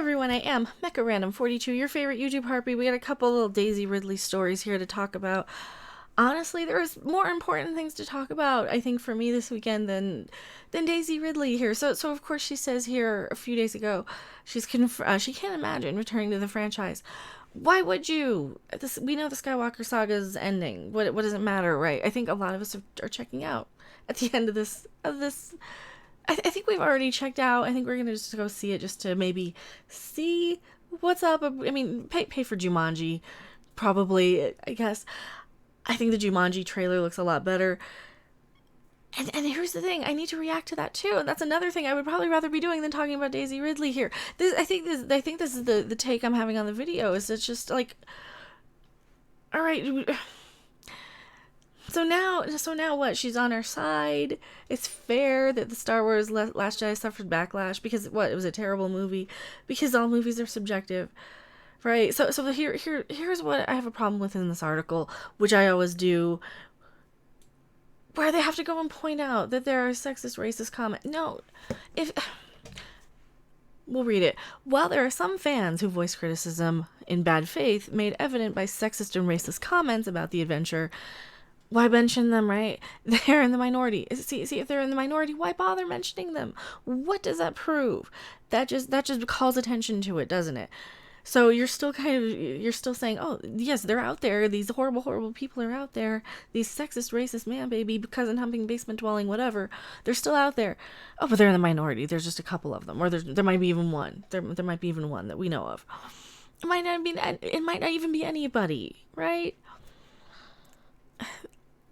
everyone, I am Mecha Random 42, your favorite YouTube harpy. We got a couple little Daisy Ridley stories here to talk about. Honestly, there's more important things to talk about, I think, for me this weekend than Daisy Ridley here. So of course she says here a few days ago, she can't imagine returning to the franchise. Why would you? We know the Skywalker saga's ending. What does it matter, right? I think a lot of us are checking out at the end of this. I think we've already checked out. I think we're gonna just go see it just to maybe see what's up. I mean, pay for Jumanji, probably. I guess. I think the Jumanji trailer looks a lot better. And here's the thing, I need to react to that too. And that's another thing I would probably rather be doing than talking about Daisy Ridley here. I think this is the take I'm having on the video. Is it's just like, all right. So now what? She's on our side. It's fair that the Star Wars Last Jedi suffered backlash because it was a terrible movie. Because all movies are subjective. Right, so here's what I have a problem with in this article, which I always do, where they have to go and point out that there are sexist, racist comments. No, we'll read it. While there are some fans who voice criticism in bad faith, made evident by sexist and racist comments about the adventure, why mention them, right? They're in the minority. See, if they're in the minority, why bother mentioning them? What does that prove? That just calls attention to it, doesn't it? So you're still saying, oh, yes, they're out there. These horrible, horrible people are out there. These sexist, racist man baby, cousin humping, basement dwelling, whatever. They're still out there. Oh, but they're in the minority. There's just a couple of them. Or there might be even one. There might be even one that we know of. It might not even be anybody, right?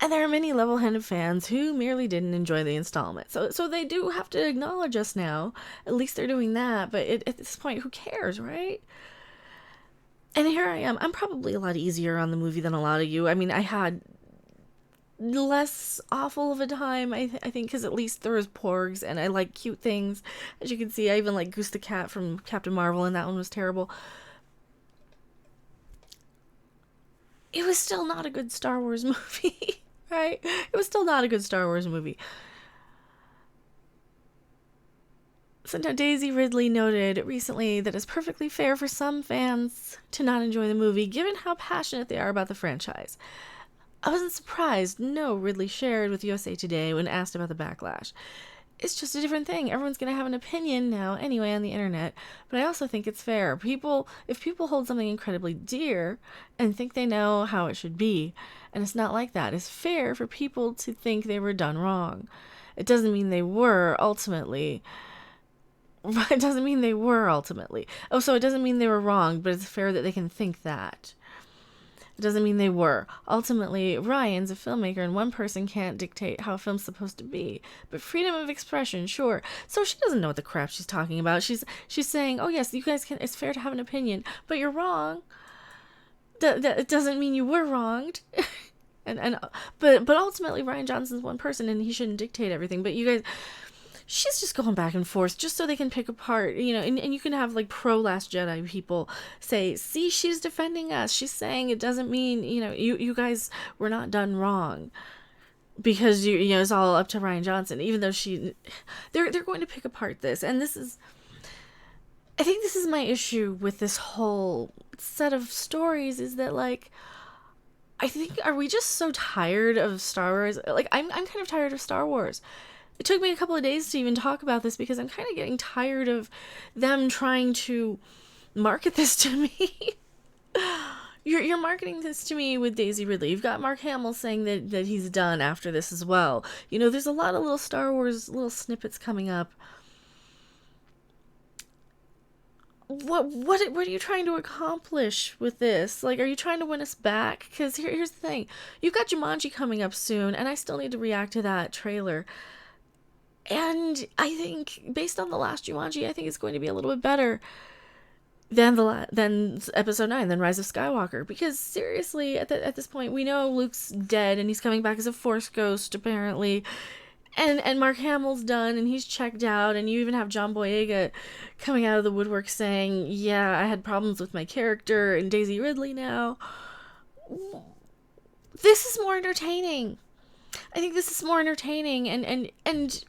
And there are many level-headed fans who merely didn't enjoy the installment. So they do have to acknowledge us now. At least they're doing that. But at this point, who cares, right? And here I am. I'm probably a lot easier on the movie than a lot of you. I mean, I had less awful of a time, I think, because at least there was porgs, and I like cute things. As you can see, I even like Goose the Cat from Captain Marvel, and that one was terrible. It was still not a good Star Wars movie, right? It was still not a good Star Wars movie. So now Daisy Ridley noted recently that it's perfectly fair for some fans to not enjoy the movie, given how passionate they are about the franchise. I wasn't surprised, no, Ridley shared with USA Today when asked about the backlash. It's just a different thing. Everyone's going to have an opinion now anyway on the internet, but I also think it's fair. If people hold something incredibly dear and think they know how it should be, and it's not like that, it's fair for people to think they were done wrong. It doesn't mean they were ultimately. It doesn't mean they were ultimately. Oh, so it doesn't mean they were wrong, but it's fair that they can think that. It doesn't mean they were. Ultimately, Ryan's a filmmaker and one person can't dictate how a film's supposed to be. But freedom of expression, sure. So she doesn't know what the crap she's talking about. She's saying, oh yes, you guys can, it's fair to have an opinion, but you're wrong. That doesn't mean you were wronged. But ultimately Ryan Johnson's one person and he shouldn't dictate everything. But you guys, she's just going back and forth just so they can pick apart, and you can have like pro Last Jedi people say, see, she's defending us. She's saying it doesn't mean, you guys were not done wrong because it's all up to Ryan Johnson, even though they're going to pick apart this. And I think this is my issue with this whole set of stories is that are we just so tired of Star Wars? Like I'm kind of tired of Star Wars. It took me a couple of days to even talk about this because I'm kind of getting tired of them trying to market this to me. You're marketing this to me with Daisy Ridley. You've got Mark Hamill saying that he's done after this as well. There's a lot of little Star Wars little snippets coming up. What are you trying to accomplish with this? Like, are you trying to win us back? Because here's the thing. You've got Jumanji coming up soon, and I still need to react to that trailer. And I think, based on the last Jumanji, I think it's going to be a little bit better than Episode 9, than Rise of Skywalker. Because, seriously, at this point, we know Luke's dead, and he's coming back as a Force ghost, apparently. And Mark Hamill's done, and he's checked out, and you even have John Boyega coming out of the woodwork saying, yeah, I had problems with my character, and Daisy Ridley now. This is more entertaining. I think this is more entertaining, and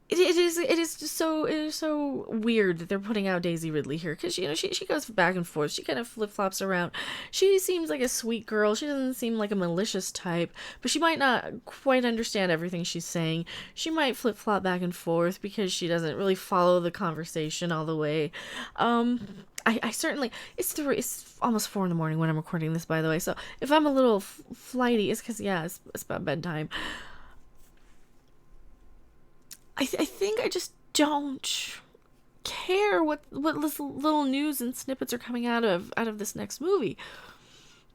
it is so weird that they're putting out Daisy Ridley here, because she goes back and forth, she kind of flip-flops around. She seems like a sweet girl, she doesn't seem like a malicious type, but she might not quite understand everything she's saying. She might flip-flop back and forth because she doesn't really follow the conversation all the way. I certainly, it's almost 4 a.m. when I'm recording this, by the way, so if I'm a little flighty, it's because, yeah, it's about bedtime. I think I just don't care what little news and snippets are coming out of this next movie,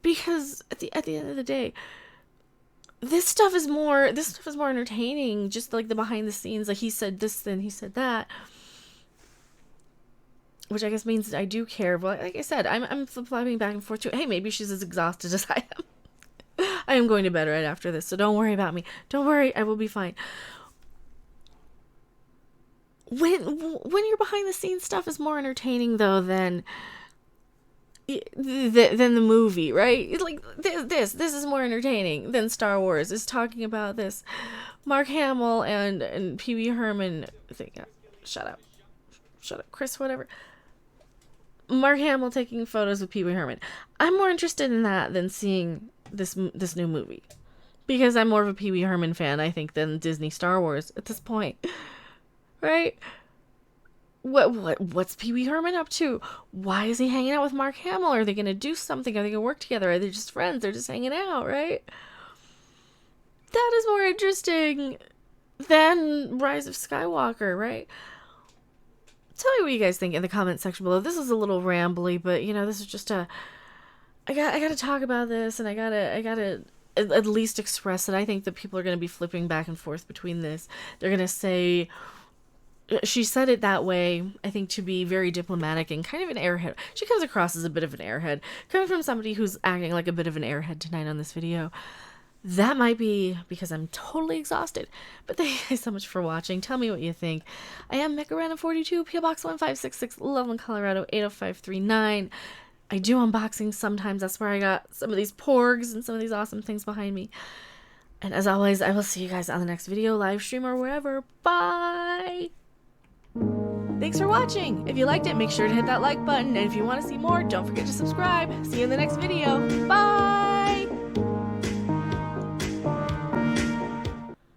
because at the end of the day, this stuff is more entertaining. Just like the behind the scenes, like he said this, then he said that, which I guess means I do care. But like I said, I'm flip-flopping back and forth too. Hey, maybe she's as exhausted as I am. I am going to bed right after this, so don't worry about me. Don't worry, I will be fine. When your behind the scenes stuff is more entertaining though than the movie, right? It's like this is more entertaining than Star Wars is talking about this Mark Hamill and Pee Wee Herman thing. Shut up, Chris, whatever. Mark Hamill taking photos with Pee Wee Herman. I'm more interested in that than seeing this new movie, because I'm more of a Pee Wee Herman fan, I think, than Disney Star Wars at this point. Right? What's Pee Wee Herman up to? Why is he hanging out with Mark Hamill? Are they gonna do something? Are they gonna work together? Are they just friends? They're just hanging out, right? That is more interesting than Rise of Skywalker, right? Tell me what you guys think in the comment section below. This is a little rambly, but this is just I gotta talk about this, and I gotta at least express that I think that people are gonna be flipping back and forth between this. They're gonna say, she said it that way, I think, to be very diplomatic and kind of an airhead. She comes across as a bit of an airhead. Coming from somebody who's acting like a bit of an airhead tonight on this video. That might be because I'm totally exhausted. But thank you guys so much for watching. Tell me what you think. I am Mecha 42, PO Box 1566, Loveland, Colorado 80539. I do unboxings sometimes. That's where I got some of these porgs and some of these awesome things behind me. And as always, I will see you guys on the next video, live stream, or wherever. Bye! Thanks for watching! If you liked it, make sure to hit that like button, and if you want to see more, don't forget to subscribe. See you in the next video. Bye!